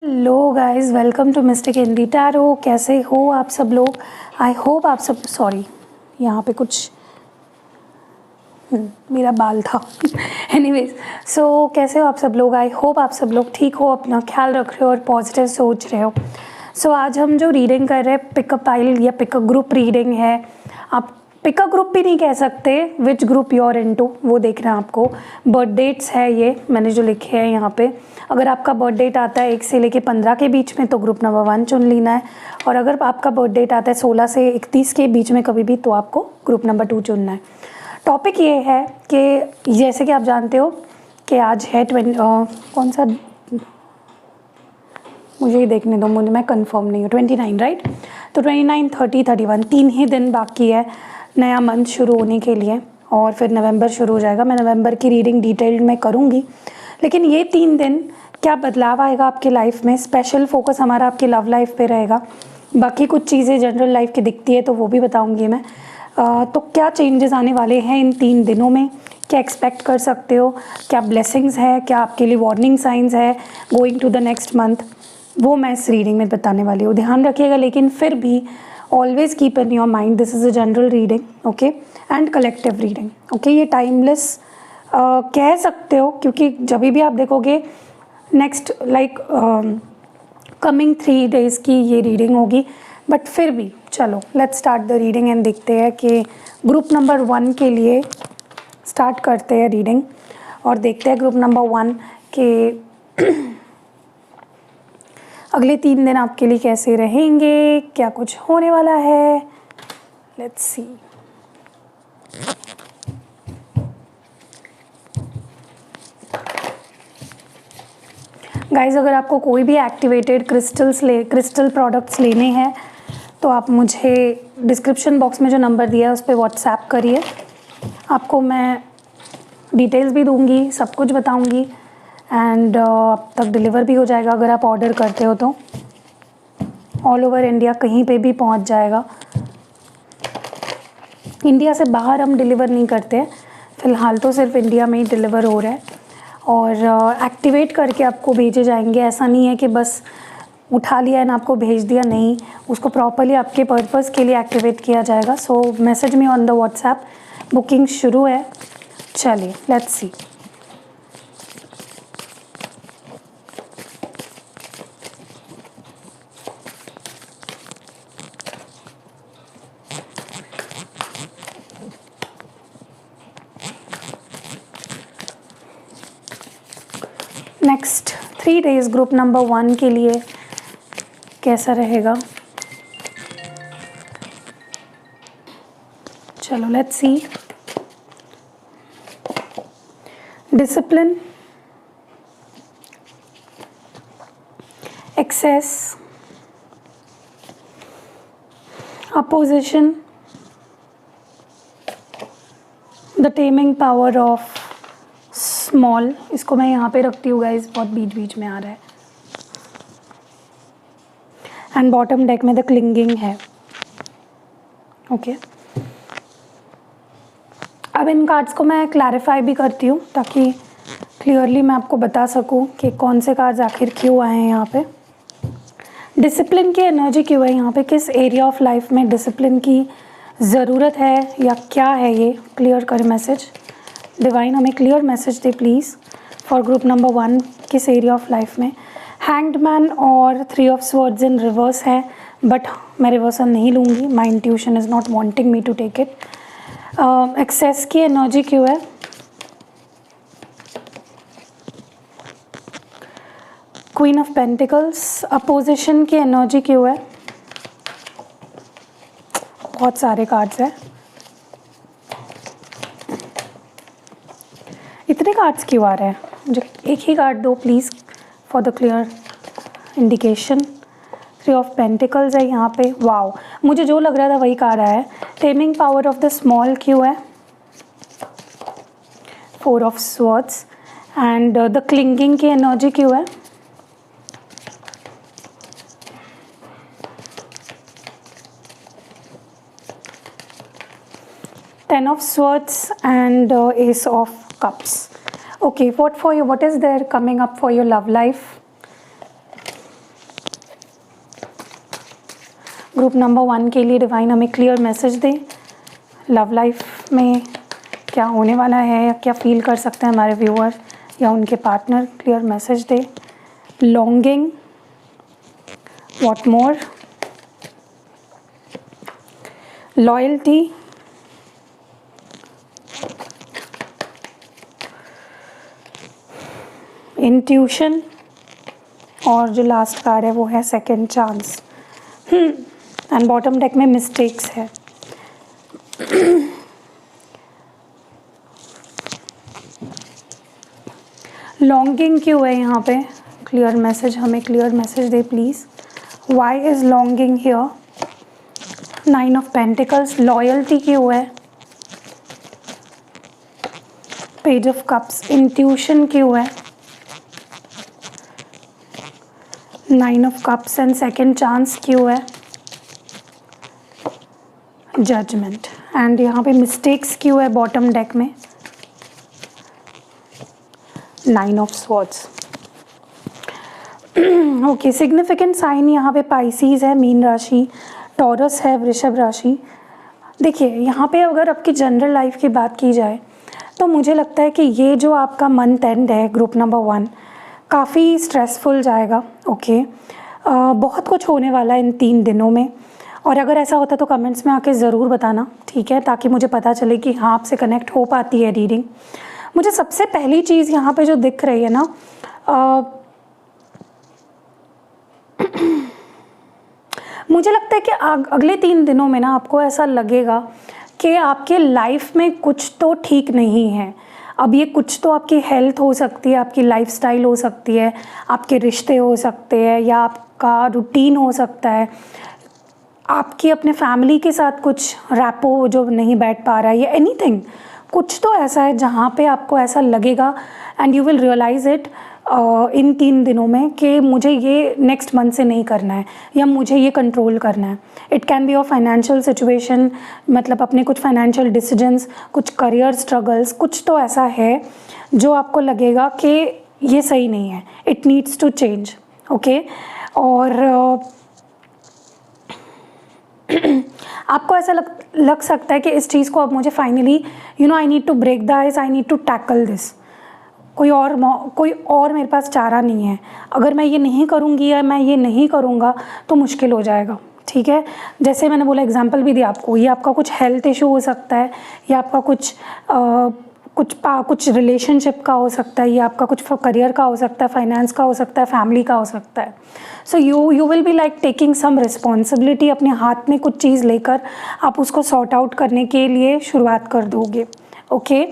Hello guys, welcome to Mystic Hindi Tarot. कैसे हो आप सब लोग? आई होप आप सब सॉरी यहाँ पे कुछ मेरा बाल था। एनीवेज, सो कैसे हो आप सब लोग? आई होप आप सब लोग ठीक हो, अपना ख्याल रख रहे हो और पॉजिटिव सोच रहे हो। सो आज हम जो रीडिंग कर रहे हैं पिकअप पाइल या पिकअप ग्रुप रीडिंग है। आप पिकअप ग्रुप भी नहीं कह सकते, which group you are into वो देखना है आपको। बर्थ डेट्स है ये मैंने जो लिखे हैं यहाँ पे। अगर आपका बर्थ डेट आता है 1 से लेके 15 के बीच में तो ग्रुप नंबर 1 चुन लेना है, और अगर आपका बर्थ डेट आता है 16 से 31 के बीच में कभी भी तो आपको ग्रुप नंबर 2 चुनना है। टॉपिक ये है कि जैसे कि आप जानते हो कि आज है कौन सा, मुझे ही देखने दो, मुझे मैं कंफर्म नहीं हूँ, 29 राइट। तो 29, 30, 31 3 ही दिन बाकी है नया मंथ शुरू होने के लिए, और फिर नवंबर शुरू हो जाएगा। मैं नवंबर की रीडिंग डिटेल्ड में करूँगी, लेकिन ये 3 दिन क्या बदलाव आएगा आपकी लाइफ में। स्पेशल फोकस हमारा आपकी लव लाइफ पे रहेगा, बाकी कुछ चीज़ें जनरल लाइफ की दिखती है तो वो भी बताऊँगी मैं। तो क्या चेंजेस आने वाले हैं इन 3 दिनों में, क्या एक्सपेक्ट कर सकते हो, क्या ब्लेसिंग्स है, क्या आपके लिए वार्निंग साइंस है going to the next month, वो मैं इस रीडिंग में बताने वाली हूँ। ध्यान रखिएगा, लेकिन फिर भी always keep in your mind this is a general reading, okay, and collective reading, okay. ये टाइमलेस कह सकते हो, क्योंकि जब भी आप देखोगे नेक्स्ट लाइक कमिंग 3 डेज़ की ये रीडिंग होगी, बट फिर भी चलो let's start the reading and देखते हैं कि ग्रुप नंबर 1 के लिए स्टार्ट करते हैं रीडिंग, और देखते हैं ग्रुप नंबर 1 के अगले 3 दिन आपके लिए कैसे रहेंगे, क्या कुछ होने वाला है। Let's see. गाइस, अगर आपको कोई भी एक्टिवेटेड क्रिस्टल प्रोडक्ट्स लेने हैं तो आप मुझे डिस्क्रिप्शन बॉक्स में जो नंबर दिया है उस पर व्हाट्सएप करिए। आपको मैं डिटेल्स भी दूंगी, सब कुछ बताऊंगी, एंड अब तक डिलीवर भी हो जाएगा। अगर आप ऑर्डर करते हो तो ऑल ओवर इंडिया कहीं पे भी पहुंच जाएगा। इंडिया से बाहर हम डिलीवर नहीं करते, फ़िलहाल तो सिर्फ इंडिया में ही डिलीवर हो रहा है, और एक्टिवेट करके आपको भेजे जाएंगे। ऐसा नहीं है कि बस उठा लिया एंड आपको भेज दिया, नहीं, उसको प्रॉपरली आपके पर्पस के लिए एक्टिवेट किया जाएगा। So message me on the WhatsApp. Booking शुरू है, चलिए let's see. Next 3 days group number 1 के लिए कैसा रहेगा, चलो let's see. Discipline, excess, opposition, the taming power of small. इसको मैं यहाँ पे रखती हूँ गाइज, बहुत बीच बीच में आ रहा है। एंड बॉटम डेक में द क्लिंगिंग है, ओके। अब इन कार्ड्स को मैं क्लैरिफाई भी करती हूँ ताकि क्लियरली मैं आपको बता सकूँ कि कौन से कार्ड्स आखिर क्यों आए हैं यहाँ पे। डिसिप्लिन की एनर्जी क्यों है यहाँ पे, किस एरिया ऑफ लाइफ में डिसिप्लिन की ज़रूरत है या क्या है, ये क्लियर कर मैसेज। डिवाइन हमें क्लियर मैसेज दे प्लीज़ फॉर ग्रुप नंबर 1, किस एरिया ऑफ लाइफ में। हैंग्ड मैन और 3 ऑफ स्वर्ड्स इन रिवर्स है, बट मैं रिवर्सल नहीं लूँगी, my intuition is not wanting me to take it. Excess की एनर्जी क्यों है, क्वीन ऑफ पेंटिकल्स। अपोजिशन की एनर्जी क्यों है, बहुत सारे कार्ड्स हैं, इतने कार्ड्स क्यों आ रहे हैं, मुझे एक ही कार्ड दो please for the clear indication. 3 of pentacles है यहाँ पे, वाओ, मुझे जो लग रहा था वही कार्ड आया है। Taming power of the small क्यों है, 4 of swords. And the clinging की एनर्जी क्यों है, Ten of Swords and Ace of Cups. Okay, what is there coming up for your love life? Group number 1 के लिए divine हमें clear message दे। Love life में क्या होने वाला है या क्या फील कर सकते हैं हमारे व्यूअर या उनके पार्टनर, क्लियर मैसेज दे। Longing, what more, loyalty, intuition, और जो लास्ट कार्ड है वो है second chance. And bottom deck में मिस्टेक्स है। लॉन्गिंग क्यों है यहाँ पे? क्लियर मैसेज, हमें क्लियर मैसेज दे please. Why is longing here? 9 of pentacles. Loyalty क्यों है? Page of cups. इंट्यूशन क्यों है? 9 of cups. And second chance क्यों है? जजमेंट। एंड यहाँ पे मिस्टेक्स क्यों है बॉटम डेक में? 9 of swords. Okay, significant sign यहाँ पे पाइसीज है, मीन राशि, टॉरस है, वृषभ राशि। देखिए यहाँ पे अगर आपकी जनरल लाइफ की बात की जाए तो मुझे लगता है कि ये जो आपका मंथ एंड है ग्रुप नंबर 1 काफ़ी स्ट्रेसफुल जाएगा। ओके, बहुत कुछ होने वाला है इन 3 दिनों में, और अगर ऐसा होता तो कमेंट्स में आके ज़रूर बताना, ठीक है, ताकि मुझे पता चले कि हाँ आपसे कनेक्ट हो पाती है रीडिंग। मुझे सबसे पहली चीज़ यहाँ पे जो दिख रही है ना, मुझे लगता है कि अगले 3 दिनों में ना आपको ऐसा लगेगा कि आपके लाइफ में कुछ तो ठीक नहीं है। अब ये कुछ तो आपकी हेल्थ हो सकती है, आपकी लाइफस्टाइल हो सकती है, आपके रिश्ते हो सकते हैं, या आपका रूटीन हो सकता है, आपकी अपने फैमिली के साथ कुछ रैपो जो नहीं बैठ पा रहा है, या एनीथिंग। कुछ तो ऐसा है जहाँ पे आपको ऐसा लगेगा and you will realise it in 3 दिनों में कि मुझे ये नेक्स्ट मंथ से नहीं करना है या मुझे ये कंट्रोल करना है। It can be your financial situation, मतलब अपने कुछ फाइनेंशियल डिसीजंस, कुछ करियर स्ट्रगल्स, कुछ तो ऐसा है जो आपको लगेगा कि ये सही नहीं है, it needs to change. Okay, और आपको ऐसा लग सकता है कि इस चीज़ को अब मुझे finally I need to break the ice, I need to tackle this. कोई और मेरे पास चारा नहीं है। अगर मैं ये नहीं करूँगी या मैं ये नहीं करूँगा तो मुश्किल हो जाएगा, ठीक है। जैसे मैंने बोला, एग्जांपल भी दिया आपको, ये आपका कुछ हेल्थ इशू हो सकता है, या आपका कुछ रिलेशनशिप का हो सकता है, या आपका कुछ करियर का हो सकता है, फाइनेंस का हो सकता है, फैमिली का हो सकता है। So you will be like taking some responsibility, अपने हाथ में कुछ चीज़ लेकर आप उसको सॉर्ट आउट करने के लिए शुरुआत कर दोगे। ओके,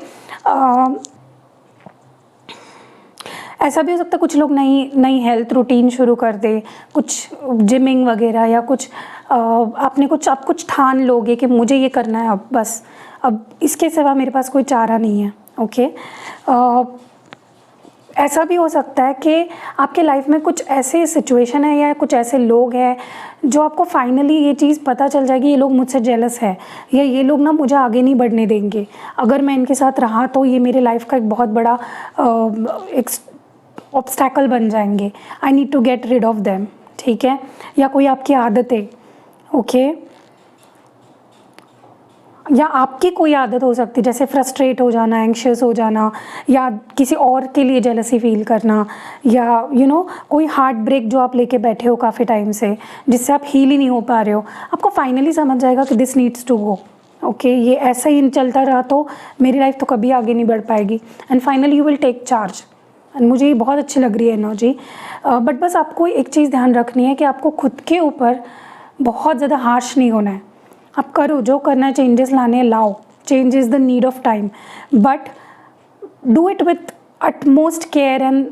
ऐसा भी हो सकता है कुछ लोग नई हेल्थ रूटीन शुरू कर दे, कुछ जिमिंग वगैरह, या कुछ आप कुछ ठान लोगे कि मुझे ये करना है, अब बस, अब इसके सिवा मेरे पास कोई चारा नहीं है। ओके, ऐसा भी हो सकता है कि आपके लाइफ में कुछ ऐसे सिचुएशन है या कुछ ऐसे लोग हैं जो आपको फाइनली ये चीज़ पता चल जाएगी, ये लोग मुझसे जेलस है, या ये लोग ना मुझे आगे नहीं बढ़ने देंगे, अगर मैं इनके साथ रहा तो ये मेरे लाइफ का एक बहुत बड़ा एक ऑब्स्टैकल बन जाएंगे। I need to get rid of them, ठीक है। या कोई आपकी आदतें, ओके, या आपकी कोई आदत हो सकती है, जैसे फ्रस्ट्रेट हो जाना, एंग्शियस हो जाना, या किसी और के लिए जेलसी फील करना, या कोई हार्ट ब्रेक जो आप लेके बैठे हो काफ़ी टाइम से, जिससे आप हील ही नहीं हो पा रहे हो। आपको फाइनली समझ जाएगा कि this needs to go. Okay, ये ऐसा ही चलता रहा तो मेरी लाइफ तो कभी आगे नहीं बढ़ पाएगी, and finally you will take charge. मुझे ये बहुत अच्छी लग रही है एनर्जी। बट बस आपको एक चीज़ ध्यान रखनी है कि आपको खुद के ऊपर बहुत ज़्यादा हार्श नहीं होना है। आप करो जो करना है, चेंजेस लाने लाओ, change is the need of time, but do it with utmost care and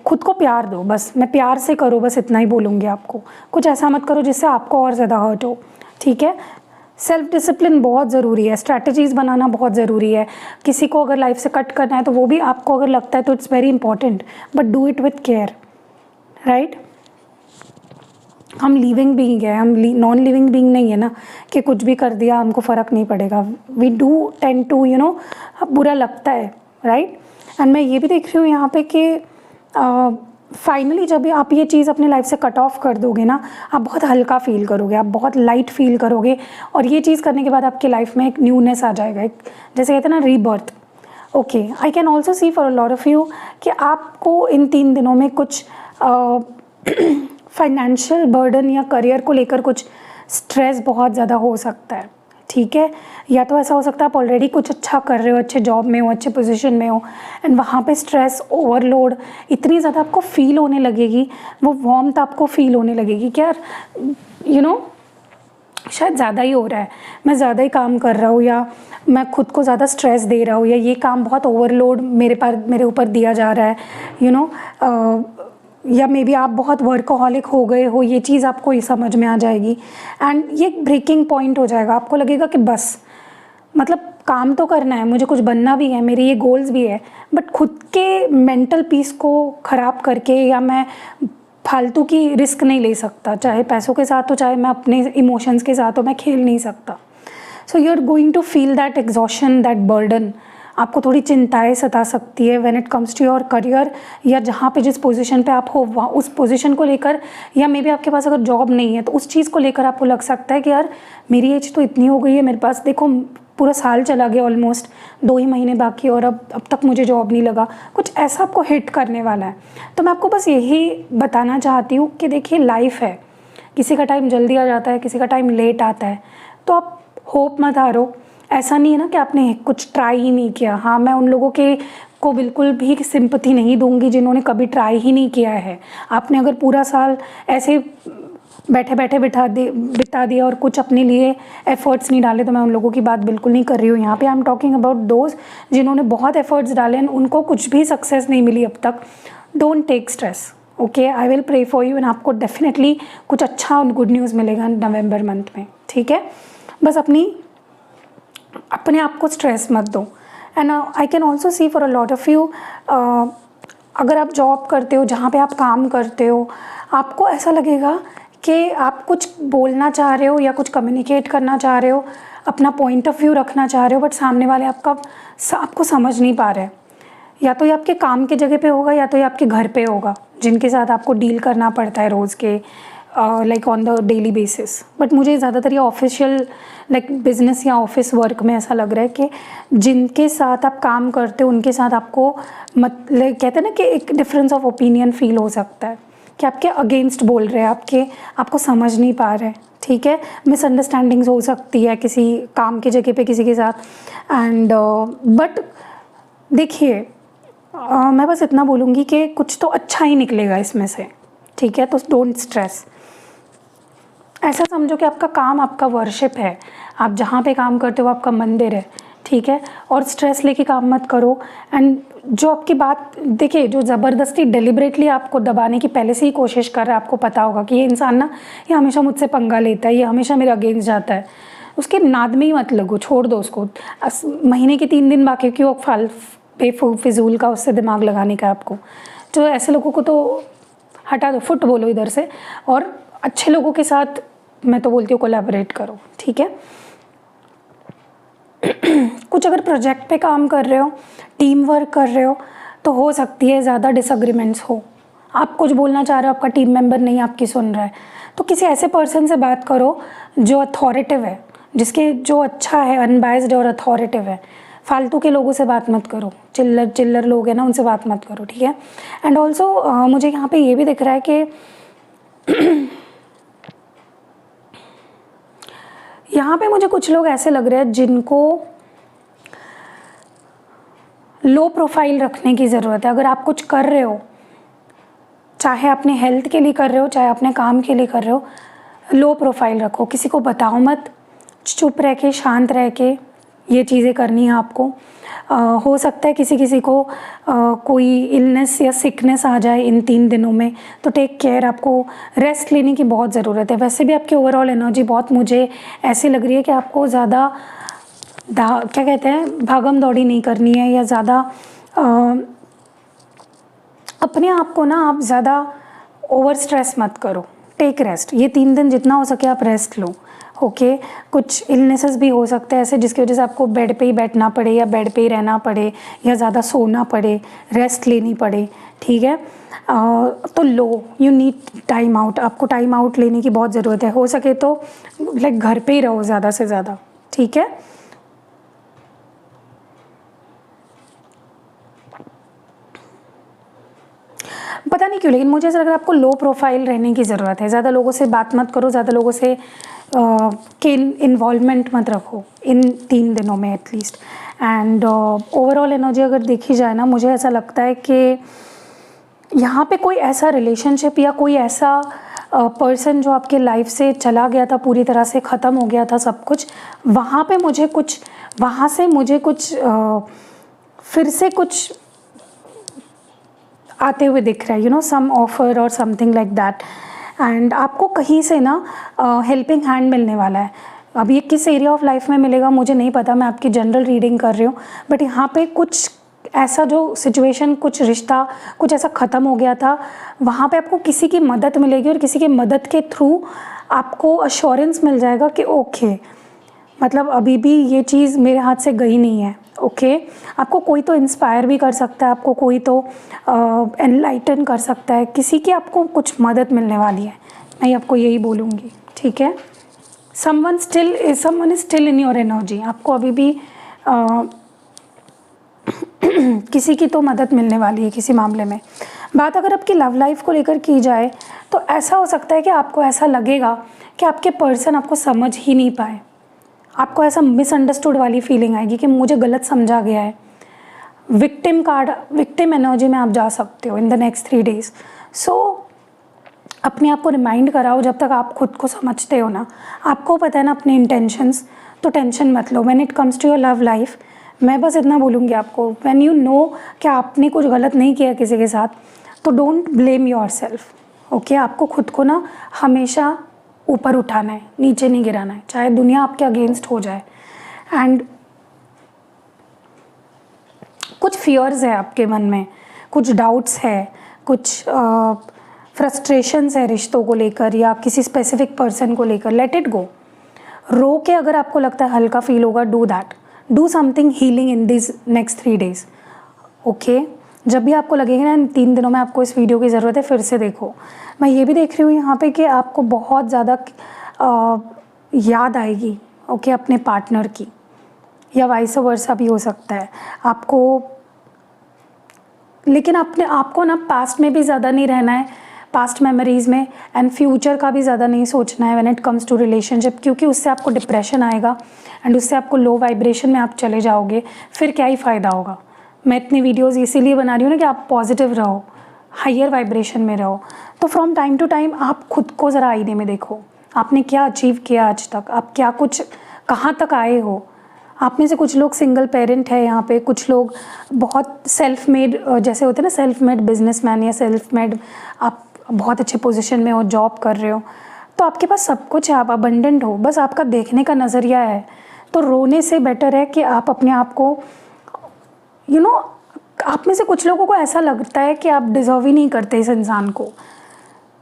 खुद को प्यार दो। बस मैं प्यार से करो, बस इतना ही बोलूँगी आपको। कुछ ऐसा मत करो जिससे आपको और ज़्यादा हर्ट हो, ठीक है। सेल्फ डिसिप्लिन बहुत ज़रूरी है, स्ट्रैटेजीज़ बनाना बहुत ज़रूरी है। किसी को अगर लाइफ से कट करना है तो वो भी आपको अगर लगता है तो it's very important, but do it with care, right. हम लिविंग बीइंग है, हम नॉन लिविंग बीइंग नहीं है ना कि कुछ भी कर दिया हमको फ़र्क नहीं पड़ेगा। वी डू टेंड टू बुरा लगता है, राइट। एंड मैं ये भी देख रही हूँ यहाँ पे कि फाइनली जब आप ये चीज़ अपनी लाइफ से कट ऑफ कर दोगे ना, आप बहुत हल्का फील करोगे, आप बहुत लाइट फील करोगे, और ये चीज़ करने के बाद आपकी लाइफ में एक न्यूनेस आ जाएगा, एक जैसे कहते हैं ना rebirth. Okay, I can also see for a lot of you कि आपको इन 3 दिनों में कुछ फाइनेंशियल बर्डन या करियर को लेकर कुछ स्ट्रेस बहुत ज़्यादा हो सकता है, ठीक है। या तो ऐसा हो सकता है आप ऑलरेडी कुछ अच्छा कर रहे हो, अच्छे जॉब में हो, अच्छे पोजीशन में हो, एंड वहाँ पे स्ट्रेस, ओवरलोड इतनी ज़्यादा आपको फील होने लगेगी, वो वार्मथ आपको फील होने लगेगी कि यार शायद ज़्यादा ही हो रहा है, मैं ज़्यादा ही काम कर रहा हूँ, या मैं खुद को ज़्यादा स्ट्रेस दे रहा हूँ, या ये काम बहुत ओवरलोड मेरे ऊपर दिया जा रहा है, या मे बी आप बहुत वर्कहॉलिक हो गए हो, ये चीज़ आपको ये समझ में आ जाएगी, एंड ये एक ब्रेकिंग पॉइंट हो जाएगा। आपको लगेगा कि बस मतलब काम तो करना है, मुझे कुछ बनना भी है, मेरे ये गोल्स भी है, बट खुद के मेंटल पीस को ख़राब करके या मैं फालतू की रिस्क नहीं ले सकता, चाहे पैसों के साथ हो, चाहे मैं अपने इमोशंस के साथ हो, मैं खेल नहीं सकता। So you are going to feel that exhaustion, that burden. आपको थोड़ी चिंताएं सता सकती है when it comes to your career, या जहाँ पे जिस पोजीशन पे आप हो वहाँ उस पोजीशन को लेकर, या मे बी आपके पास अगर जॉब नहीं है तो उस चीज़ को लेकर आपको लग सकता है कि यार मेरी एज तो इतनी हो गई है, मेरे पास देखो पूरा साल चला गया, ऑलमोस्ट 2 ही महीने बाकी, और अब तक मुझे जॉब नहीं लगा, कुछ ऐसा आपको हिट करने वाला है। तो मैं आपको बस यही बताना चाहती हूँ कि देखिए लाइफ है, किसी का टाइम जल्दी आ जाता है, किसी का टाइम लेट आता है, तो आप होप मत हारो। ऐसा नहीं है ना कि आपने कुछ ट्राई ही नहीं किया। हाँ, मैं उन लोगों को बिल्कुल भी सिंपैथी नहीं दूंगी जिन्होंने कभी ट्राई ही नहीं किया है। आपने अगर पूरा साल ऐसे बैठे बैठे बिता दिया और कुछ अपने लिए एफर्ट्स नहीं डाले, तो मैं उन लोगों की बात बिल्कुल नहीं कर रही हूँ। यहाँ पे I am talking about those जिन्होंने बहुत एफर्ट्स डाले एंड उनको कुछ भी सक्सेस नहीं मिली अब तक। Don't take stress, okay, I will pray for you, and आपको डेफिनेटली कुछ अच्छा और गुड न्यूज़ मिलेगा नवंबर मंथ में, ठीक है। बस अपने आप को स्ट्रेस मत दो। And I can also see for a lot of you, अगर आप जॉब करते हो, जहाँ पे आप काम करते हो, आपको ऐसा लगेगा कि आप कुछ बोलना चाह रहे हो या कुछ कम्युनिकेट करना चाह रहे हो, अपना पॉइंट ऑफ व्यू रखना चाह रहे हो, बट सामने वाले आपको समझ नहीं पा रहे। या तो ये आपके काम के जगह पे होगा, या तो ये आपके घर पे होगा, जिनके साथ आपको डील करना पड़ता है रोज़ के, like on the daily basis. But मुझे ज़्यादातर ये ऑफिशियल लाइक बिजनेस या ऑफिस वर्क में ऐसा लग रहा है कि जिनके साथ आप काम करते हो उनके साथ आपको मतलब कहते हैं ना कि एक डिफरेंस ऑफ ओपिनियन फील हो सकता है कि आपके अगेंस्ट बोल रहे हैं, आपको समझ नहीं पा रहे, ठीक है। मिसअंडरस्टैंडिंग्स हो सकती है किसी काम की जगह पे किसी के साथ, एंड बट देखिए मैं बस इतना बोलूँगी कि कुछ तो अच्छा ही निकलेगा इसमें से, ठीक है। तो डोंट स्ट्रेस। ऐसा समझो कि आपका काम आपका वर्शिप है, आप जहाँ पे काम करते हो आपका मंदिर है, ठीक है। और स्ट्रेस लेके काम मत करो। एंड जो आपकी बात देखिए, जो ज़बरदस्ती डेलिबरेटली आपको दबाने की पहले से ही कोशिश कर रहा है, आपको पता होगा कि ये इंसान ना ये हमेशा मुझसे पंगा लेता है, ये हमेशा मेरे अगेंस्ट जाता है, उसके नाद में ही मत लगो, छोड़ दो उसको। महीने के 3 दिन बाकी, क्यों बेफिजूल का उससे दिमाग लगाने का आपको। तो ऐसे लोगों को तो हटा दो, फुट बोलो इधर से, और अच्छे लोगों के साथ मैं तो बोलती हूँ कोलैबोरेट करो, ठीक है। कुछ अगर प्रोजेक्ट पे काम कर रहे हो, टीम वर्क कर रहे हो, तो हो सकती है ज़्यादा डिसएग्रीमेंट्स हो। आप कुछ बोलना चाह रहे हो, आपका टीम मेंबर नहीं आपकी सुन रहा है, तो किसी ऐसे पर्सन से बात करो जो अथॉरिटिव है, जो अच्छा है, अनबाइज्ड और अथॉरिटिव है। फालतू के लोगों से बात मत करो, चिल्लर लोग हैं ना, उनसे बात मत करो, ठीक है। एंड ऑल्सो मुझे यहाँ पे ये भी दिख रहा है कि यहाँ पे मुझे कुछ लोग ऐसे लग रहे हैं जिनको लो प्रोफाइल रखने की ज़रूरत है। अगर आप कुछ कर रहे हो, चाहे अपने हेल्थ के लिए कर रहे हो, चाहे अपने काम के लिए कर रहे हो, लो प्रोफाइल रखो, किसी को बताओ मत, चुप रह के, शांत रह के ये चीज़ें करनी है आपको। हो सकता है किसी को कोई इलनेस या सिकनेस आ जाए इन 3 दिनों में, तो टेक केयर, आपको रेस्ट लेने की बहुत ज़रूरत है। वैसे भी आपकी ओवरऑल एनर्जी बहुत मुझे ऐसी लग रही है कि आपको ज़्यादा क्या कहते हैं, भागम दौड़ी नहीं करनी है, या ज़्यादा अपने आप को ना आप ज़्यादा ओवर स्ट्रेस मत करो, टेक रेस्ट। ये 3 दिन जितना हो सके आप रेस्ट लो, ओके। कुछ इलनेसेस भी हो सकते हैं ऐसे जिसकी वजह से आपको बेड पे ही बैठना पड़े, या बेड पे ही रहना पड़े, या ज़्यादा सोना पड़े, रेस्ट लेनी पड़े, ठीक है। तो लो, यू नीड टाइम आउट, आपको टाइम आउट लेने की बहुत ज़रूरत है। हो सके तो लाइक घर पे ही रहो ज़्यादा से ज़्यादा, ठीक है। पता नहीं क्यों, लेकिन मुझे ऐसा लग रहा है आपको लो प्रोफाइल रहने की ज़रूरत है। ज़्यादा लोगों से बात मत करो, ज़्यादा लोगों से के इन्वॉल्वमेंट मत रखो इन 3 दिनों में एटलीस्ट। एंड ओवरऑल एनर्जी अगर देखी जाए ना, मुझे ऐसा लगता है कि यहाँ पे कोई ऐसा रिलेशनशिप या कोई ऐसा पर्सन जो आपके लाइफ से चला गया था, पूरी तरह से ख़त्म हो गया था सब कुछ, वहाँ पे मुझे कुछ, वहाँ से मुझे कुछ फिर से कुछ आते हुए दिख रहा है, यू नो, सम ऑफर और समथिंग लाइक दैट। एंड आपको कहीं से ना हेल्पिंग हैंड मिलने वाला है। अब ये किस एरिया ऑफ लाइफ में मिलेगा मुझे नहीं पता, मैं आपकी जनरल रीडिंग कर रही हूँ, बट यहाँ पे कुछ ऐसा जो सिचुएशन, कुछ रिश्ता, कुछ ऐसा ख़त्म हो गया था, वहाँ पे आपको किसी की मदद मिलेगी और किसी की मदद के थ्रू आपको अश्योरेंस मिल जाएगा कि ओके, मतलब अभी भी ये चीज़ मेरे हाथ से गई नहीं है। ओके आपको कोई तो इंस्पायर भी कर सकता है, आपको कोई तो एनलाइटन कर सकता है, किसी की आपको कुछ मदद मिलने वाली है, मैं आपको यही बोलूँगी, ठीक है। Someone is still in your energy, आपको अभी भी किसी की तो मदद मिलने वाली है किसी मामले में। बात अगर आपकी लव लाइफ को लेकर की जाए तो ऐसा हो सकता है कि आपको ऐसा लगेगा कि आपके पर्सन आपको समझ ही नहीं पाए, आपको ऐसा मिसअंडरस्टूड वाली फीलिंग आएगी कि मुझे गलत समझा गया है। विक्टिम कार्ड, विक्टिम एनर्जी में आप जा सकते हो इन द नेक्स्ट 3 डेज। सो अपने आप को रिमाइंड कराओ, जब तक आप खुद को समझते हो ना, आपको पता है ना अपने इंटेंशंस, तो टेंशन मत लो। When it comes to your love life, मैं बस इतना बोलूँगी आपको, व्हेन यू नो कि आपने कुछ गलत नहीं किया किसी के साथ, तो don't blame your self. Okay आपको खुद को ना हमेशा ऊपर उठाना है, नीचे नहीं गिराना है, चाहे दुनिया आपके अगेंस्ट हो जाए। एंड कुछ फियर्स है आपके मन में, कुछ डाउट्स है, कुछ फ्रस्ट्रेशंस है रिश्तों को लेकर या किसी स्पेसिफिक पर्सन को लेकर, लेट इट गो। रो के अगर आपको लगता है हल्का फील होगा, do that, do something healing in this next 3 days. Okay जब भी आपको लगेगा ना इन 3 दिनों में आपको इस वीडियो की ज़रूरत है, फिर से देखो। मैं ये भी देख रही हूँ यहाँ पे कि आपको बहुत ज़्यादा याद आएगी, ओके अपने पार्टनर की, या वाइस वर्सा भी हो सकता है आपको। लेकिन अपने आपको ना पास्ट में भी ज़्यादा नहीं रहना है, पास्ट मेमोरीज़ में, एंड फ्यूचर का भी ज़्यादा नहीं सोचना है when it comes to relationship, क्योंकि उससे आपको डिप्रेशन आएगा एंड उससे आपको लो वाइब्रेशन में आप चले जाओगे, फिर क्या ही फ़ायदा होगा। मैं इतनी वीडियोज़ इसीलिए बना रही हूँ ना कि आप पॉजिटिव रहो, हायर वाइब्रेशन में रहो। तो फ्रॉम टाइम टू टाइम आप खुद को ज़रा आईने में देखो, आपने क्या अचीव किया आज तक, आप क्या कुछ कहाँ तक आए हो। आप में से कुछ लोग सिंगल पेरेंट है यहाँ पे, कुछ लोग बहुत सेल्फ मेड, जैसे होते हैं ना सेल्फ मेड बिजनेसमैन, या सेल्फ मेड आप बहुत अच्छे पोजीशन में हो, जॉब कर रहे हो, तो आपके पास सब कुछ है, आप अबंडेंट हो, बस आपका देखने का नज़रिया है। तो रोने से बेटर है कि आप अपने आप को यू नो आप में से कुछ लोगों को ऐसा लगता है कि आप डिज़र्व ही नहीं करते इस इंसान को,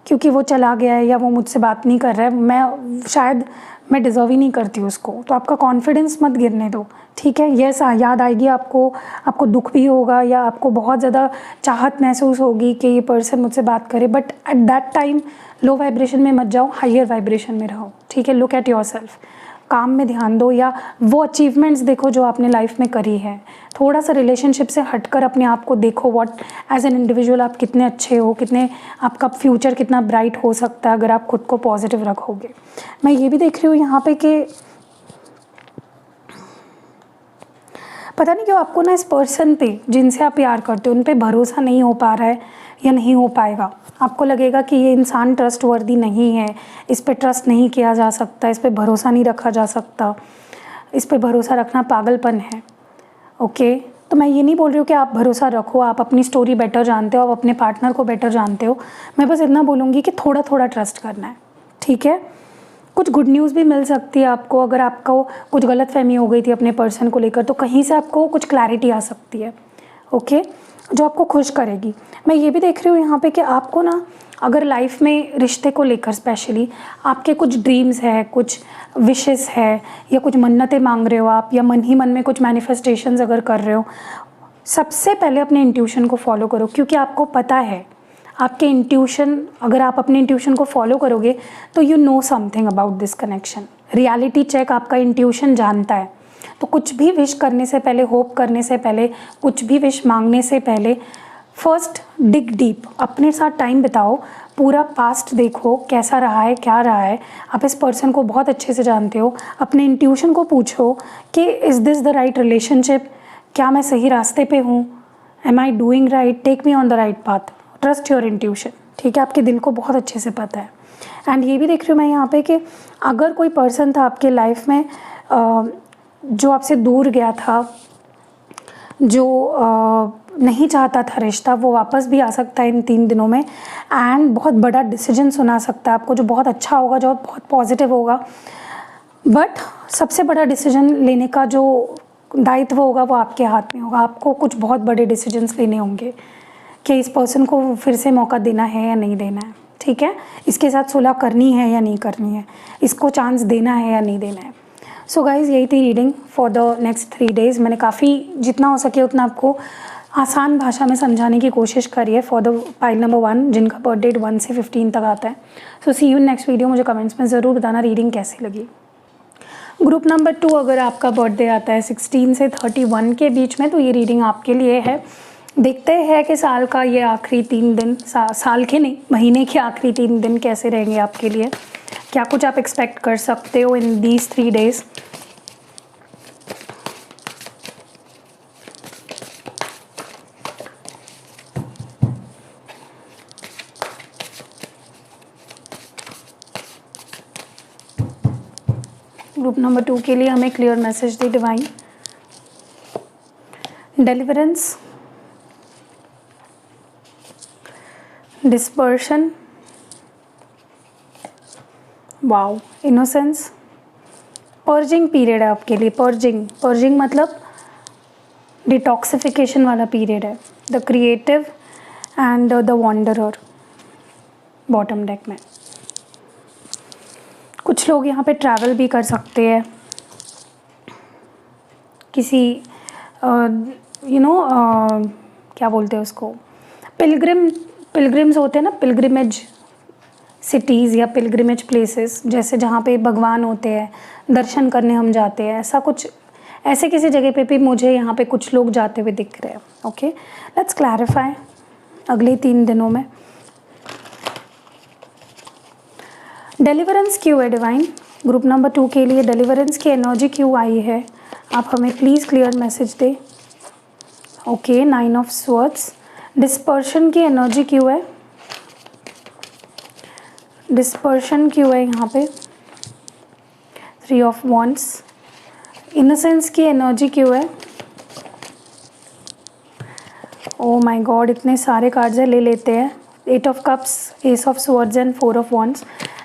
क्योंकि वो चला गया है या वो मुझसे बात नहीं कर रहा है, शायद मैं डिज़र्व ही नहीं करती उसको। तो आपका कॉन्फिडेंस मत गिरने दो, ठीक है। यस याद आएगी आपको, आपको दुख भी होगा या आपको बहुत ज़्यादा चाहत महसूस होगी कि ये पर्सन मुझसे बात करे, but at that time low vibration में मत जाओ, हायर वाइब्रेशन में रहो, ठीक है। लुक एट योर सेल्फ, काम में ध्यान दो या वो अचीवमेंट्स देखो जो आपने लाइफ में करी है। थोड़ा सा रिलेशनशिप से हटकर अपने आप को देखो, व्हाट एज एन इंडिविजुअल आप कितने अच्छे हो, कितने आपका फ्यूचर कितना ब्राइट हो सकता है अगर आप खुद को पॉजिटिव रखोगे। मैं ये भी देख रही हूँ यहाँ पे कि पता नहीं क्यों आपको ना इस पर्सन पे जिनसे आप प्यार करते हो उन पे भरोसा नहीं हो पा रहा है या नहीं हो पाएगा। आपको लगेगा कि ये इंसान ट्रस्टवर्दी नहीं है, इस पे ट्रस्ट नहीं किया जा सकता, इस पे भरोसा नहीं रखा जा सकता, इस पे भरोसा रखना पागलपन है। ओके तो मैं ये नहीं बोल रही हूँ कि आप भरोसा रखो, आप अपनी स्टोरी बेटर जानते हो, आप अपने पार्टनर को बेटर जानते हो। मैं बस इतना बोलूँगी कि थोड़ा थोड़ा ट्रस्ट करना है, ठीक है। कुछ गुड न्यूज़ भी मिल सकती है आपको, अगर आपको कुछ गलतफहमी हो गई थी अपने पर्सन को लेकर तो कहीं से आपको कुछ क्लैरिटी आ सकती है, ओके, जो आपको खुश करेगी। मैं ये भी देख रही हूँ यहाँ पे कि आपको ना अगर लाइफ में रिश्ते को लेकर स्पेशली आपके कुछ ड्रीम्स है, कुछ विशेस है, या कुछ मन्नतें मांग रहे हो आप, या मन ही मन में कुछ मैनिफेस्टेशंस अगर कर रहे हो, सबसे पहले अपने इंट्यूशन को फॉलो करो, क्योंकि आपको पता है आपके इंट्यूशन, अगर आप अपने इंट्यूशन को फॉलो करोगे तो you know something about this connection. Reality check आपका इंट्यूशन जानता है। तो कुछ भी विश करने से पहले, होप करने से पहले, कुछ भी विश मांगने से पहले फर्स्ट डिग डीप, अपने साथ टाइम बिताओ, पूरा पास्ट देखो कैसा रहा है, क्या रहा है। आप इस पर्सन को बहुत अच्छे से जानते हो। अपने इंट्यूशन को पूछो कि is this the right relationship, क्या मैं सही रास्ते पे हूँ, am I doing right, take me on the right path. Trust your intuition, ठीक है, आपके दिल को बहुत अच्छे से पता है। एंड ये भी देख रही हूँ मैं यहाँ पे कि अगर कोई पर्सन था आपके लाइफ में जो आपसे दूर गया था, जो नहीं चाहता था रिश्ता, वो वापस भी आ सकता है इन 3 दिनों में। एंड बहुत बड़ा डिसीजन सुना सकता है आपको, जो बहुत अच्छा होगा, जो बहुत पॉजिटिव होगा। बट सबसे बड़ा डिसीजन लेने का जो दायित्व होगा वो आपके हाथ में होगा। आपको कुछ बहुत बड़े डिसीजंस लेने होंगे कि इस पर्सन को फिर से मौका देना है या नहीं देना है, ठीक है, इसके साथ सुलह करनी है या नहीं करनी है, इसको चांस देना है या नहीं देना है। सो गाइज़, यही थी reading for the next 3 days. मैंने काफ़ी जितना हो सके उतना आपको आसान भाषा में समझाने की कोशिश करी है फॉर द पाइल नंबर 1, जिनका बर्थ डेट 1 से 15 तक आता है। सो सी यू नेक्स्ट वीडियो। मुझे कमेंट्स में ज़रूर बताना रीडिंग कैसी लगी। ग्रुप नंबर 2, अगर आपका बर्थडे आता है 16 से 31 के बीच में, तो ये रीडिंग आपके लिए है। देखते हैं कि साल का ये आखिरी 3 दिन, साल के नहीं, महीने के आखिरी 3 दिन कैसे रहेंगे आपके लिए, क्या कुछ आप एक्सपेक्ट कर सकते हो in these 3 days. Group number 2 के लिए हमें क्लियर मैसेज दे divine. Deliverance, dispersion, wow, innocence. Purging period है आपके लिए। पर्जिंग मतलब डिटॉक्सिफिकेशन वाला पीरियड है। The creative and the wanderer bottom deck में। कुछ लोग यहाँ पे ट्रैवल भी कर सकते हैं, किसी क्या बोलते हैं उसको, पिलग्रिम्स होते हैं ना, पिलग्रिमेज सिटीज़ या पिलग्रिमेज प्लेसेस, जैसे जहाँ पे भगवान होते हैं, दर्शन करने हम जाते हैं, ऐसा कुछ, ऐसे किसी जगह पे भी मुझे यहाँ पे कुछ लोग जाते हुए दिख रहे हैं। ओके, लेट्स क्लैरिफाई अगले 3 दिनों में। डिलीवरेंस क्यों है डिवाइन? ग्रुप नंबर 2 के लिए डिलीवरेंस की एनर्जी क्यों आई है? आप हमें प्लीज़ क्लियर मैसेज दें। Okay, 9 of swords. डिस्पर्शन की एनर्जी क्यों है? डिस्पर्शन क्यों है यहाँ पे? 3 ऑफ वॉन्ड्स। इनोसेंस की एनर्जी क्यों है? ओ माय गॉड, इतने सारे कार्ड्स है, ले लेते हैं। 8 of cups, S of swords and 4 of wands.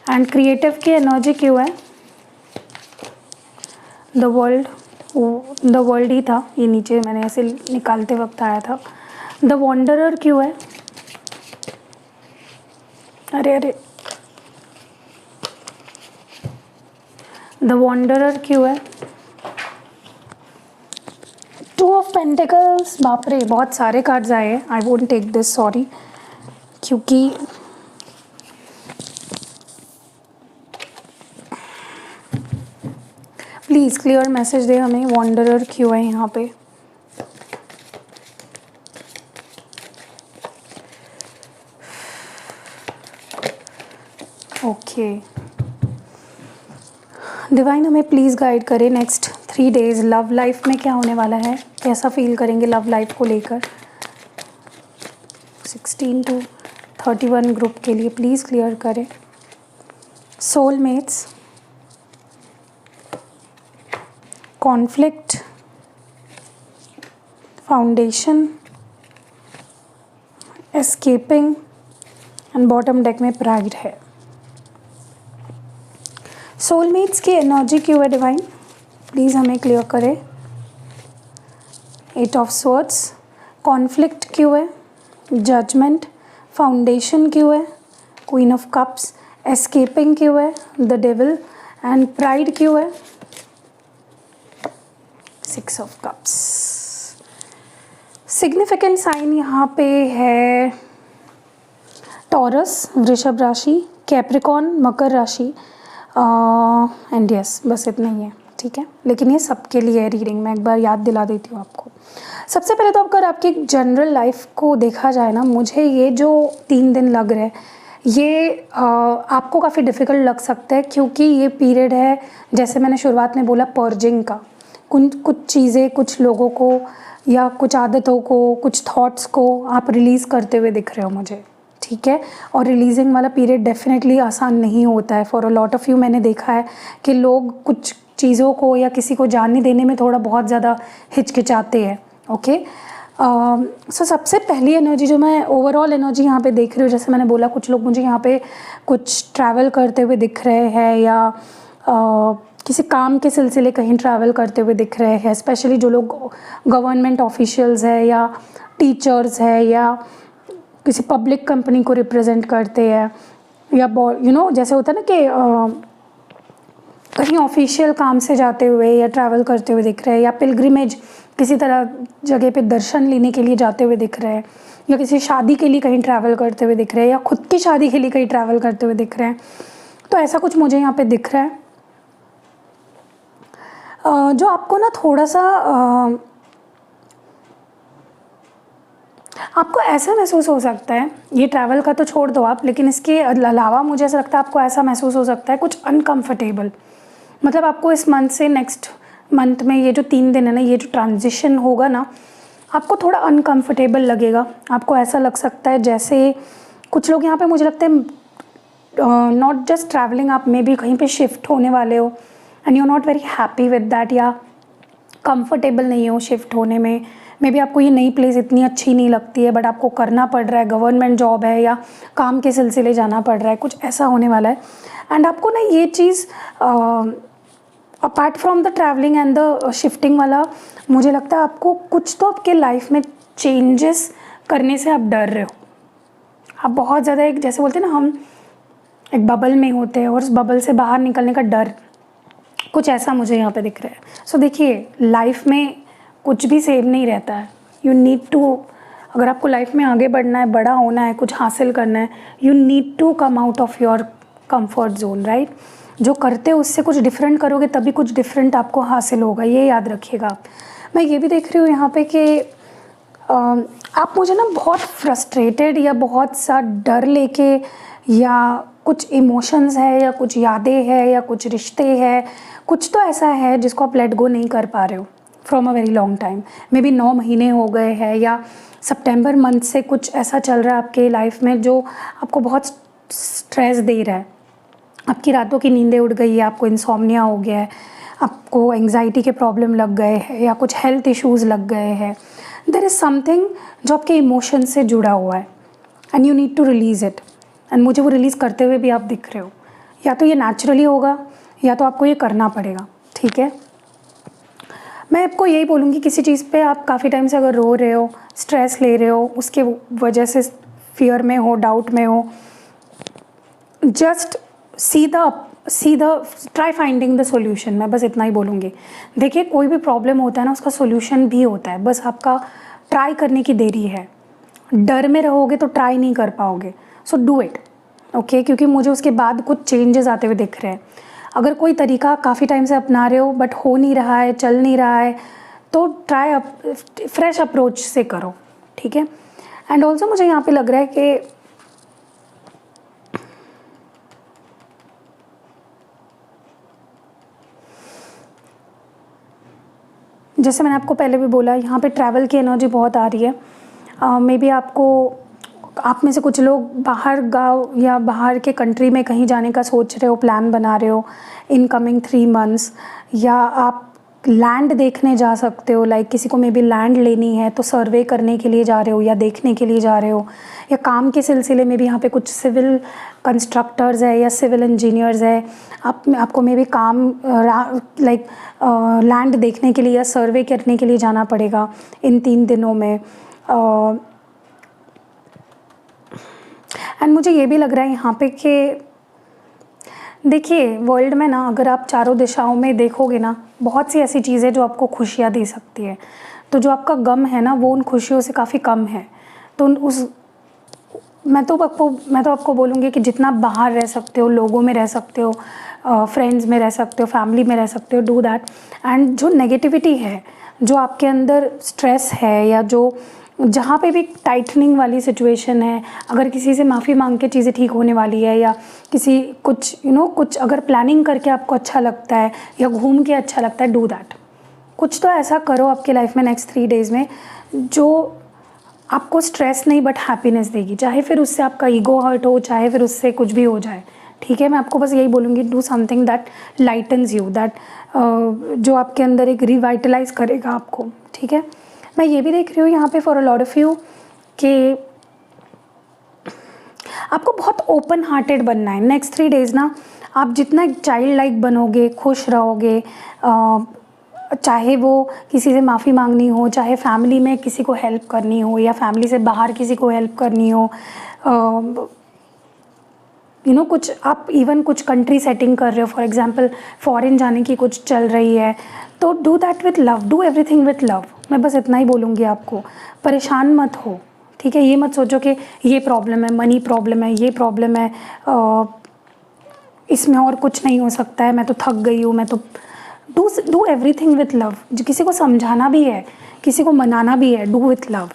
And creative की एनर्जी क्यों है? द वर्ल्ड ही था ये, नीचे मैंने ऐसे निकालते वक्त आया था। द वॉन्डरर क्यों है? अरे द वॉन्डरर क्यों है? 2 ऑफ पेंटिकल्स। बाप रे, बहुत सारे कार्ड्स आए हैं। I won't take this, sorry, क्योंकि प्लीज़ क्लियर मैसेज दे हमें, वॉन्डरर क्यों है यहाँ पे? ओके, डिवाइन हमें प्लीज़ गाइड करें नेक्स्ट 3 डेज़। लव लाइफ में क्या होने वाला है, कैसा फील करेंगे लव लाइफ को लेकर? 16 to 31 ग्रुप के लिए प्लीज़ क्लियर करें। Soulmates, conflict, foundation, escaping and bottom deck में प्राइड है। सोलमेट्स की एनर्जी क्यों है डिवाइन? प्लीज़ हमें क्लियर करें। 8 ऑफ स्वॉर्ड्स। कॉन्फ्लिक्ट क्यों है? जजमेंट। फाउंडेशन क्यों है? Queen of cups. एस्केपिंग क्यों है? The devil. एंड प्राइड क्यों है? 6 ऑफ कप्स। सिग्निफिकेंट साइन यहाँ पे है टॉरस वृषभ राशि, कैप्रिकॉन मकर राशि एंड यस, बस इतना ही है, ठीक है। लेकिन ये सबके लिए है रीडिंग, मैं एक बार याद दिला देती हूँ आपको। सबसे पहले तो अगर आपकी जनरल लाइफ को देखा जाए ना, मुझे ये जो 3 दिन लग रहे हैं ये आपको काफ़ी डिफ़िकल्ट लग सकता है, क्योंकि ये पीरियड है, जैसे मैंने शुरुआत में बोला, पर्जिंग का। कुछ चीज़ें, कुछ लोगों को या कुछ आदतों को, कुछ थॉट्स को आप रिलीज़ करते हुए दिख रहे हो मुझे, ठीक है। और रिलीजिंग वाला पीरियड डेफिनेटली आसान नहीं होता है for a lot of you. मैंने देखा है कि लोग कुछ चीज़ों को या किसी को जानने देने में थोड़ा बहुत ज़्यादा हिचकिचाते हैं, ओके। सो सबसे पहली एनर्जी जो मैं ओवरऑल एनर्जी यहाँ पे देख रही हूँ, जैसे मैंने बोला, कुछ लोग मुझे यहाँ पे कुछ ट्रैवल करते हुए दिख रहे हैं या किसी काम के सिलसिले कहीं ट्रैवल करते हुए दिख रहे हैं, स्पेशली जो लोग गवर्नमेंट ऑफिशियल्स है या टीचर्स है या किसी पब्लिक कंपनी को रिप्रेजेंट करते हैं, या जैसे होता है ना कि कहीं ऑफिशियल काम से जाते हुए या ट्रैवल करते हुए दिख रहे हैं, या पिलग्रिमेज किसी तरह जगह पे दर्शन लेने के लिए जाते हुए दिख रहे हैं, या किसी शादी के लिए कहीं ट्रैवल करते हुए दिख रहे हैं, या खुद की शादी के लिए कहीं ट्रैवल करते हुए दिख रहे हैं। तो ऐसा कुछ मुझे यहाँ पे दिख रहा है। जो आपको ना थोड़ा सा आपको ऐसा महसूस हो सकता है, ये ट्रैवल का तो छोड़ दो आप, लेकिन इसके अलावा मुझे ऐसा लगता है आपको ऐसा महसूस हो सकता है कुछ अनकंफर्टेबल। मतलब आपको इस मंथ से नेक्स्ट मंथ में ये जो 3 दिन है ना, ये जो ट्रांजिशन होगा ना, आपको थोड़ा अनकंफर्टेबल लगेगा। आपको ऐसा लग सकता है जैसे कुछ लोग यहाँ पे, मुझे लगता है नॉट जस्ट ट्रैवलिंग, आप मे बी कहीं पे शिफ्ट होने वाले हो and you are not very happy with that, या कंफर्टेबल नहीं हो शिफ्ट होने में। मे बी आपको ये नई प्लेस इतनी अच्छी नहीं लगती है, बट आपको करना पड़ रहा है, गवर्नमेंट जॉब है या काम के सिलसिले जाना पड़ रहा है, कुछ ऐसा होने वाला है। एंड आपको ना ये चीज़ apart from the travelling and the shifting वाला, मुझे लगता है आपको कुछ तो आपके लाइफ में चेंजेस करने से आप डर रहे हो। आप बहुत ज़्यादा, एक जैसे बोलते हैं ना, हम एक बबल में होते हैं और उस बबल से बाहर निकलने का डर, कुछ ऐसा मुझे यहाँ पे दिख रहा है। सो देखिए, लाइफ में कुछ भी सेव नहीं रहता है। यू नीड टू, अगर आपको लाइफ में आगे बढ़ना है, बड़ा होना है, कुछ हासिल करना है, you need to come out of your comfort zone, right. जो करते हो उससे कुछ डिफरेंट करोगे तभी कुछ डिफरेंट आपको हासिल होगा, ये याद रखिएगा। मैं ये भी देख रही हूँ यहाँ पे कि आप मुझे ना बहुत फ्रस्ट्रेटेड या बहुत सा डर लेके, या कुछ इमोशंस है या कुछ यादें हैं या कुछ रिश्ते हैं, कुछ तो ऐसा है जिसको आप लेट गो नहीं कर पा रहे हो from a very long time. May be 9 महीने हो गए हैं, या सितंबर मंथ से कुछ ऐसा चल रहा है आपके लाइफ में जो आपको बहुत स्ट्रेस दे रहा है। आपकी रातों की नींदें उड़ गई है, आपको इंसोम्निया हो गया है, आपको एंग्जाइटी के प्रॉब्लम लग गए हैं, या कुछ हेल्थ इश्यूज़ लग गए हैं। देयर इज़ समथिंग जो आपके इमोशन से जुड़ा हुआ है and you need to release it. And मुझे वो रिलीज़ करते हुए भी आप दिख रहे हो। या तो ये नेचुरली होगा या तो आपको ये करना पड़ेगा, ठीक है। मैं आपको यही बोलूँगी, किसी चीज़ पे आप काफ़ी टाइम से अगर रो रहे हो, स्ट्रेस ले रहे हो, उसके वजह से फियर में हो, डाउट में हो, just see the try finding the solution. मैं बस इतना ही बोलूँगी। देखिए, कोई भी प्रॉब्लम होता है ना, उसका सोल्यूशन भी होता है, बस आपका ट्राई करने की देरी है। डर में रहोगे तो ट्राई नहीं कर पाओगे। So do it, okay. क्योंकि मुझे उसके बाद कुछ चेंजेस आते हुए दिख रहे हैं। अगर कोई तरीका काफ़ी टाइम से अपना रहे हो बट हो नहीं रहा है, चल नहीं रहा है, तो ट्राई फ्रेश अप्रोच से करो, ठीक है। एंड ऑल्सो मुझे यहाँ पे लग रहा है कि जैसे मैंने आपको पहले भी बोला, यहाँ पे ट्रैवल की एनर्जी बहुत आ रही है। मे बी आप में से कुछ लोग बाहर गांव या बाहर के कंट्री में कहीं जाने का सोच रहे हो, प्लान बना रहे हो इन कमिंग 3 मंथ्स, या आप लैंड देखने जा सकते हो। लाइक किसी को मे बी लैंड लेनी है तो सर्वे करने के लिए जा रहे हो या देखने के लिए जा रहे हो, या काम के सिलसिले में भी यहाँ पे कुछ सिविल कंस्ट्रक्टर्स है या सिविल इंजीनियर्स है, आपको मे बी काम लाइक लैंड देखने के लिए या सर्वे करने के लिए जाना पड़ेगा इन 3 दिनों में। एंड मुझे ये भी लग रहा है यहाँ पे कि देखिए, वर्ल्ड में ना, अगर आप चारों दिशाओं में देखोगे ना, बहुत सी ऐसी चीज़ें जो आपको खुशियाँ दे सकती है। तो जो आपका गम है ना, वो उन खुशियों से काफ़ी कम है। तो उस मैं तो आपको बोलूँगी कि जितना बाहर रह सकते हो, लोगों में रह सकते हो, फ्रेंड्स में रह सकते हो, फैमिली में रह सकते हो, डू दैट। एंड जो नेगेटिविटी है, जो आपके अंदर स्ट्रेस है, या जो जहाँ पे भी टाइटनिंग वाली सिचुएशन है, अगर किसी से माफ़ी मांग के चीज़ें ठीक होने वाली है, या किसी कुछ कुछ अगर प्लानिंग करके आपको अच्छा लगता है या घूम के अच्छा लगता है, डू दैट। कुछ तो ऐसा करो आपके लाइफ में नेक्स्ट 3 डेज़ में जो आपको स्ट्रेस नहीं बट हैप्पीनेस देगी, चाहे फिर उससे आपका ईगो हर्ट हो, चाहे फिर उससे कुछ भी हो जाए, ठीक है। मैं आपको बस यही बोलूँगी, do something that lightens you, that जो आपके अंदर एक रिवाइटलाइज करेगा आपको, ठीक है। मैं ये भी देख रही हूँ यहाँ पे for a lot of you कि आपको बहुत ओपन हार्टेड बनना है नेक्स्ट 3 डेज़ ना। आप जितना चाइल्ड लाइक बनोगे, खुश रहोगे, चाहे वो किसी से माफ़ी मांगनी हो, चाहे फैमिली में किसी को हेल्प करनी हो, या फैमिली से बाहर किसी को हेल्प करनी हो, कुछ आप इवन कुछ कंट्री सेटिंग कर रहे हो, फॉर एग्जांपल फॉरेन जाने की कुछ चल रही है, तो do that with love, do everything with love. मैं बस इतना ही बोलूँगी आपको, परेशान मत हो, ठीक है। ये मत सोचो कि ये प्रॉब्लम है, मनी प्रॉब्लम है, ये प्रॉब्लम है, इसमें और कुछ नहीं हो सकता है, मैं तो थक गई हूँ, मैं तो डू एवरीथिंग विथ लव। जो किसी को समझाना भी है, किसी को मनाना भी है, डू विथ लव,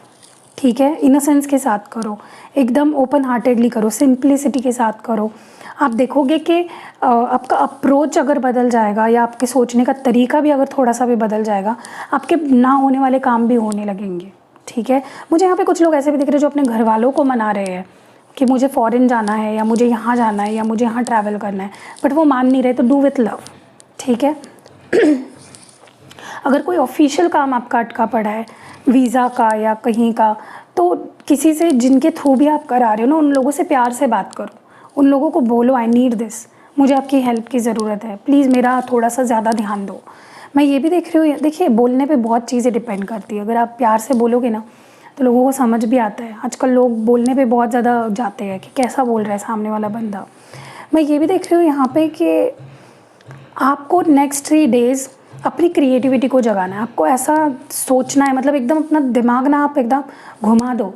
ठीक है। इनोसेंस के साथ करो, एकदम ओपन हार्टेडली करो, सिंप्लिसिटी के साथ करो। आप देखोगे कि आपका अप्रोच अगर बदल जाएगा, या आपके सोचने का तरीका भी अगर थोड़ा सा भी बदल जाएगा, आपके ना होने वाले काम भी होने लगेंगे, ठीक है। मुझे यहाँ पे कुछ लोग ऐसे भी दिख रहे हैं जो अपने घर वालों को मना रहे हैं कि मुझे फॉरेन जाना है, या मुझे यहाँ जाना है, या मुझे यहाँ ट्रैवल करना है, बट वो मान नहीं रहे, तो डू विथ लव, ठीक है। अगर कोई ऑफिशियल काम आपका अटका पड़ा है, वीज़ा का या कहीं का, तो किसी से जिनके थ्रू भी आप करा रहे हो ना, उन लोगों से प्यार से बात करो, उन लोगों को बोलो आई नीड दिस, मुझे आपकी हेल्प की ज़रूरत है, प्लीज़ मेरा थोड़ा सा ज़्यादा ध्यान दो। मैं ये भी देख रही हूँ, देखिए बोलने पे बहुत चीज़ें डिपेंड करती है। अगर आप प्यार से बोलोगे ना, तो लोगों को समझ भी आता है। आजकल लोग बोलने पे बहुत ज़्यादा जाते हैं कि कैसा बोल रहा है सामने वाला बंदा। मैं ये भी देख रही हूँ यहाँ पे कि आपको नेक्स्ट 3 डेज़ अपनी क्रिएटिविटी को जगाना है। आपको ऐसा सोचना है, मतलब एकदम अपना दिमाग ना आप एकदम घुमा दो।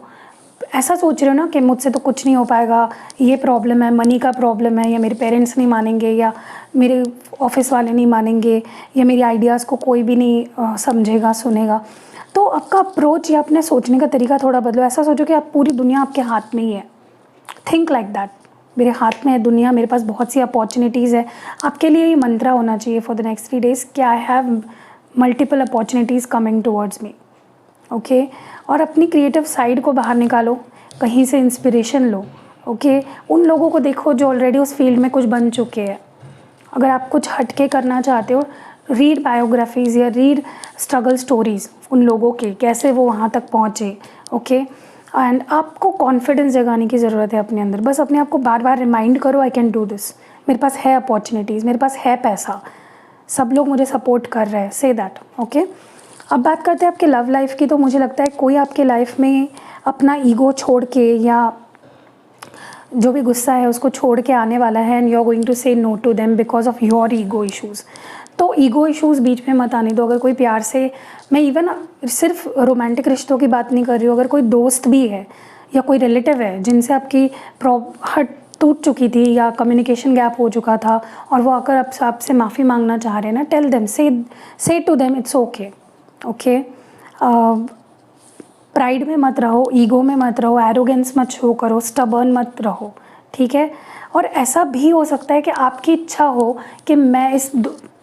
ऐसा सोच रहे हो ना कि मुझसे तो कुछ नहीं हो पाएगा, ये प्रॉब्लम है, मनी का प्रॉब्लम है, या मेरे पेरेंट्स नहीं मानेंगे, या मेरे ऑफिस वाले नहीं मानेंगे, या मेरी आइडियाज़ को कोई भी नहीं समझेगा, सुनेगा। तो आपका अप्रोच या अपने सोचने का तरीका थोड़ा बदलो। ऐसा सोचो कि आप पूरी दुनिया आपके हाथ में ही है। थिंक लाइक दैट, मेरे हाथ में है दुनिया, मेरे पास बहुत सी अपॉर्चुनिटीज़ है। आपके लिए ये मंत्रा होना चाहिए फॉर द नेक्स्ट 3 डेज़ कि I have multiple opportunities coming towards me, okay. और अपनी क्रिएटिव साइड को बाहर निकालो, कहीं से इंस्पिरेशन लो, ओके। उन लोगों को देखो जो ऑलरेडी उस फील्ड में कुछ बन चुके हैं। अगर आप कुछ हटके करना चाहते हो, रीड बायोग्राफीज़ या रीड स्ट्रगल स्टोरीज़ उन लोगों के, कैसे वो वहाँ तक पहुँचे, ओके। एंड आपको कॉन्फिडेंस जगाने की ज़रूरत है अपने अंदर। बस अपने आप को बार बार रिमाइंड करो, आई कैन डू दिस, मेरे पास है अपॉर्चुनिटीज़, मेरे पास है पैसा, सब लोग मुझे सपोर्ट कर रहे हैं, से दैट, ओके। अब बात करते हैं आपके लव लाइफ की। तो मुझे लगता है कोई आपके लाइफ में अपना ईगो छोड़ के, या जो भी गुस्सा है उसको छोड़ के आने वाला है, and you are going to say no to them because of your ego issues. तो ईगो इश्यूज़ बीच में मत आने दो। अगर कोई प्यार से, मैं इवन सिर्फ रोमांटिक रिश्तों की बात नहीं कर रही हूँ, अगर कोई दोस्त भी है या कोई रिलेटिव है जिनसे आपकी हट टूट चुकी थी या कम्युनिकेशन गैप हो चुका था, और वो आकर आपसे माफ़ी मांगना चाह रहे हैं ना, tell them, say to them it's okay, okay. Pride में मत रहो, ईगो में मत रहो, एरोगेंस मत शो करो, स्टबर्न मत रहो, ठीक है। और ऐसा भी हो सकता है कि आपकी इच्छा हो कि मैं इस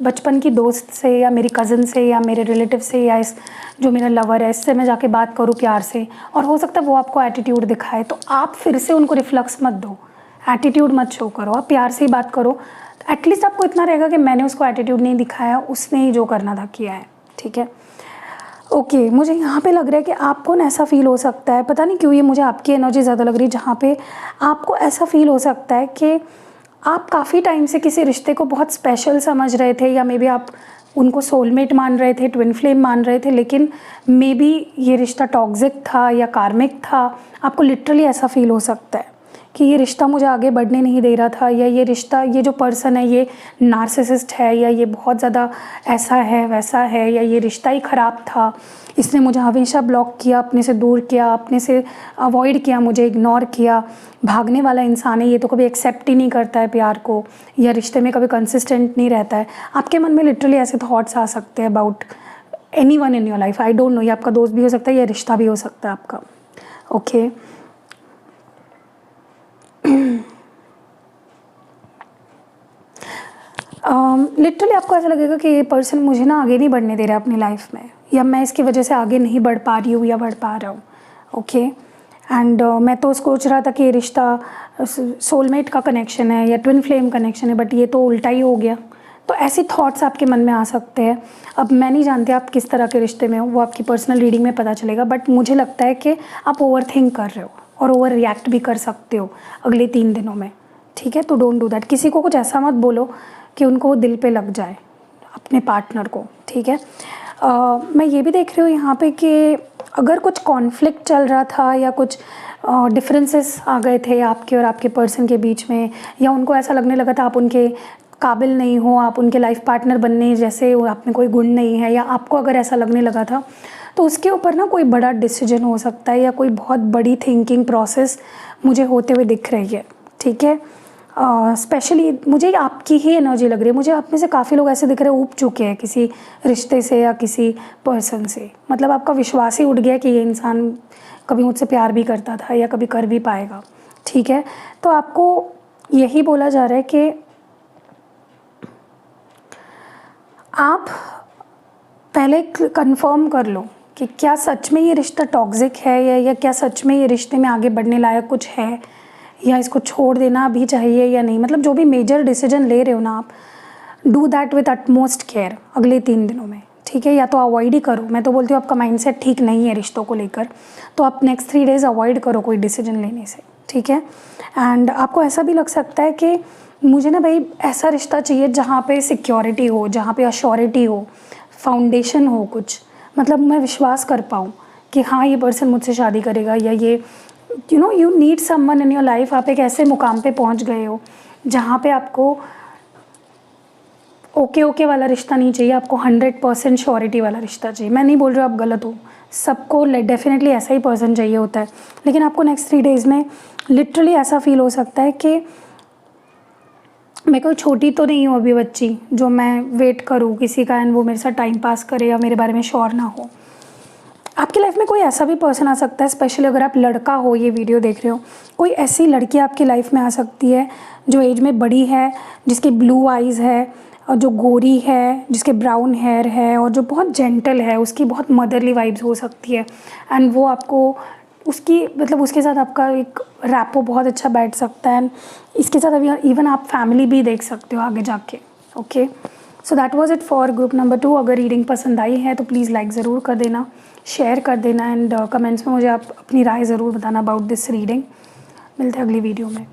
बचपन की दोस्त से, या मेरी कज़न से, या मेरे रिलेटिव से, या इस जो मेरा लवर है इससे मैं जाके बात करूँ प्यार से, और हो सकता है वो आपको एटीट्यूड दिखाए, तो आप फिर से उनको रिफ्लक्स मत दो, एटीट्यूड मत शो करो, आप प्यार से ही बात करो। एटलीस्ट आपको इतना रहेगा कि मैंने उसको एटीट्यूड नहीं दिखाया, उसने ही जो करना था किया है, ठीक है। ओके, मुझे यहाँ पे लग रहा है कि आपको ना ऐसा फील हो सकता है, पता नहीं क्यों ये मुझे आपकी एनर्जी ज़्यादा लग रही है, जहाँ पे आपको ऐसा फील हो सकता है कि आप काफ़ी टाइम से किसी रिश्ते को बहुत स्पेशल समझ रहे थे, या मे बी आप उनको सोलमेट मान रहे थे, ट्विन फ्लेम मान रहे थे, लेकिन मे बी ये रिश्ता टॉक्सिक था या कार्मिक था। आपको लिटरली ऐसा फील हो सकता है कि ये रिश्ता मुझे आगे बढ़ने नहीं दे रहा था, या ये रिश्ता, ये जो पर्सन है ये नार्सिसिस्ट है, या ये बहुत ज़्यादा ऐसा है वैसा है, या ये रिश्ता ही ख़राब था, इसने मुझे हमेशा ब्लॉक किया, अपने से दूर किया, अपने से अवॉइड किया, मुझे इग्नोर किया, भागने वाला इंसान है, ये तो कभी एक्सेप्ट ही नहीं करता है प्यार को, या रिश्ते में कभी कंसिस्टेंट नहीं रहता है। आपके मन में लिटरली ऐसे थॉट्स आ सकते हैं about anyone in your life. I don't know, ये आपका दोस्त भी हो सकता है, ये रिश्ता भी हो सकता है आपका। ओके लिटरली आपको ऐसा लगेगा कि ये पर्सन मुझे ना आगे नहीं बढ़ने दे रहा अपनी लाइफ में, या मैं इसकी वजह से आगे नहीं बढ़ पा रही हूँ या बढ़ पा रहा हूँ। ओके एंड मैं तो सोच रहा था कि ये रिश्ता सोलमेट का कनेक्शन है या ट्विन फ्लेम कनेक्शन है, बट ये तो उल्टा ही हो गया। तो ऐसे थॉट्स आपके मन में आ सकते हैं। अब मैं नहीं जानती आप किस तरह के रिश्ते में हो, वो आपकी पर्सनल रीडिंग में पता चलेगा, बट मुझे लगता है कि आप ओवर थिंक कर रहे हो और ओवर रिएक्ट भी कर सकते हो अगले 3 दिनों में। ठीक है, तो डोंट डू दैट। किसी को कुछ ऐसा मत बोलो कि उनको वो दिल पे लग जाए, अपने पार्टनर को। ठीक है, मैं ये भी देख रही हूँ यहाँ पे कि अगर कुछ कॉन्फ्लिक्ट चल रहा था या कुछ डिफरेंसेस आ गए थे आपके और आपके पर्सन के बीच में, या उनको ऐसा लगने लगा था आप उनके काबिल नहीं हो, आप उनके लाइफ पार्टनर बनने जैसे, आप में कोई गुण नहीं है, या आपको अगर ऐसा लगने लगा था, तो उसके ऊपर ना कोई बड़ा डिसीजन हो सकता है या कोई बहुत बड़ी थिंकिंग प्रोसेस मुझे होते हुए दिख रही है। ठीक है, स्पेशली मुझे आपकी ही एनर्जी लग रही है। मुझे आप में से काफ़ी लोग ऐसे दिख रहे हैं ऊब चुके हैं किसी रिश्ते से या किसी पर्सन से। मतलब आपका विश्वास ही उठ गया कि ये इंसान कभी मुझसे प्यार भी करता था या कभी कर भी पाएगा। ठीक है, तो आपको यही बोला जा रहा है कि आप पहले कंफर्म कर लो कि क्या सच में ये रिश्ता टॉक्सिक है, या क्या सच में ये रिश्ते में आगे बढ़ने लायक कुछ है, या इसको छोड़ देना भी चाहिए या नहीं। मतलब जो भी मेजर डिसीजन ले रहे हो ना आप, do that with utmost care अगले 3 दिनों में। ठीक है, या तो अवॉइड ही करो। मैं तो बोलती हूँ आपका माइंडसेट ठीक नहीं है रिश्तों को लेकर, तो आप नेक्स्ट 3 डेज़ अवॉइड करो कोई डिसीजन लेने से। ठीक है, एंड आपको ऐसा भी लग सकता है कि मुझे ना भाई ऐसा रिश्ता चाहिए जहाँ पे सिक्योरिटी हो, जहाँ पे अश्योरिटी हो, फाउंडेशन हो कुछ, मतलब मैं विश्वास कर पाऊँ कि हाँ ये पर्सन मुझसे शादी करेगा, या ये you need someone in your life. आप एक ऐसे मुकाम पे पहुँच गए हो जहाँ पे आपको ओके वाला रिश्ता नहीं चाहिए, आपको 100% श्योरिटी वाला रिश्ता चाहिए। मैं नहीं बोल रही हूँ आप गलत हो, सबको डेफिनेटली ऐसा ही पर्सन चाहिए होता है, लेकिन आपको नेक्स्ट 3 डेज़ में लिटरली ऐसा फील हो सकता है कि मैं कोई छोटी तो नहीं हूँ अभी बच्ची जो मैं वेट करूँ किसी का एंड वो मेरे साथ टाइम पास करे या मेरे बारे में श्योर ना हो। आपकी लाइफ में कोई ऐसा भी पर्सन आ सकता है, स्पेशली अगर आप लड़का हो, ये वीडियो देख रहे हो, कोई ऐसी लड़की आपकी लाइफ में आ सकती है जो एज में बड़ी है, जिसके ब्लू आइज़ है, और जो गोरी है, जिसके ब्राउन हेयर है, और जो बहुत जेंटल है, उसकी बहुत मदरली वाइब्स हो सकती है, एंड वो आपको उसकी मतलब उसके साथ आपका एक रैपो बहुत अच्छा बैठ सकता है, एंड इसके साथ अभी इवन आप फैमिली भी देख सकते हो आगे जाके। Okay, so that was it for group number 2। अगर रीडिंग पसंद आई है तो प्लीज़ लाइक ज़रूर कर देना, शेयर कर देना, एंड कमेंट्स में मुझे आप अपनी राय ज़रूर बताना अबाउट दिस रीडिंग। मिलते हैं अगली वीडियो में।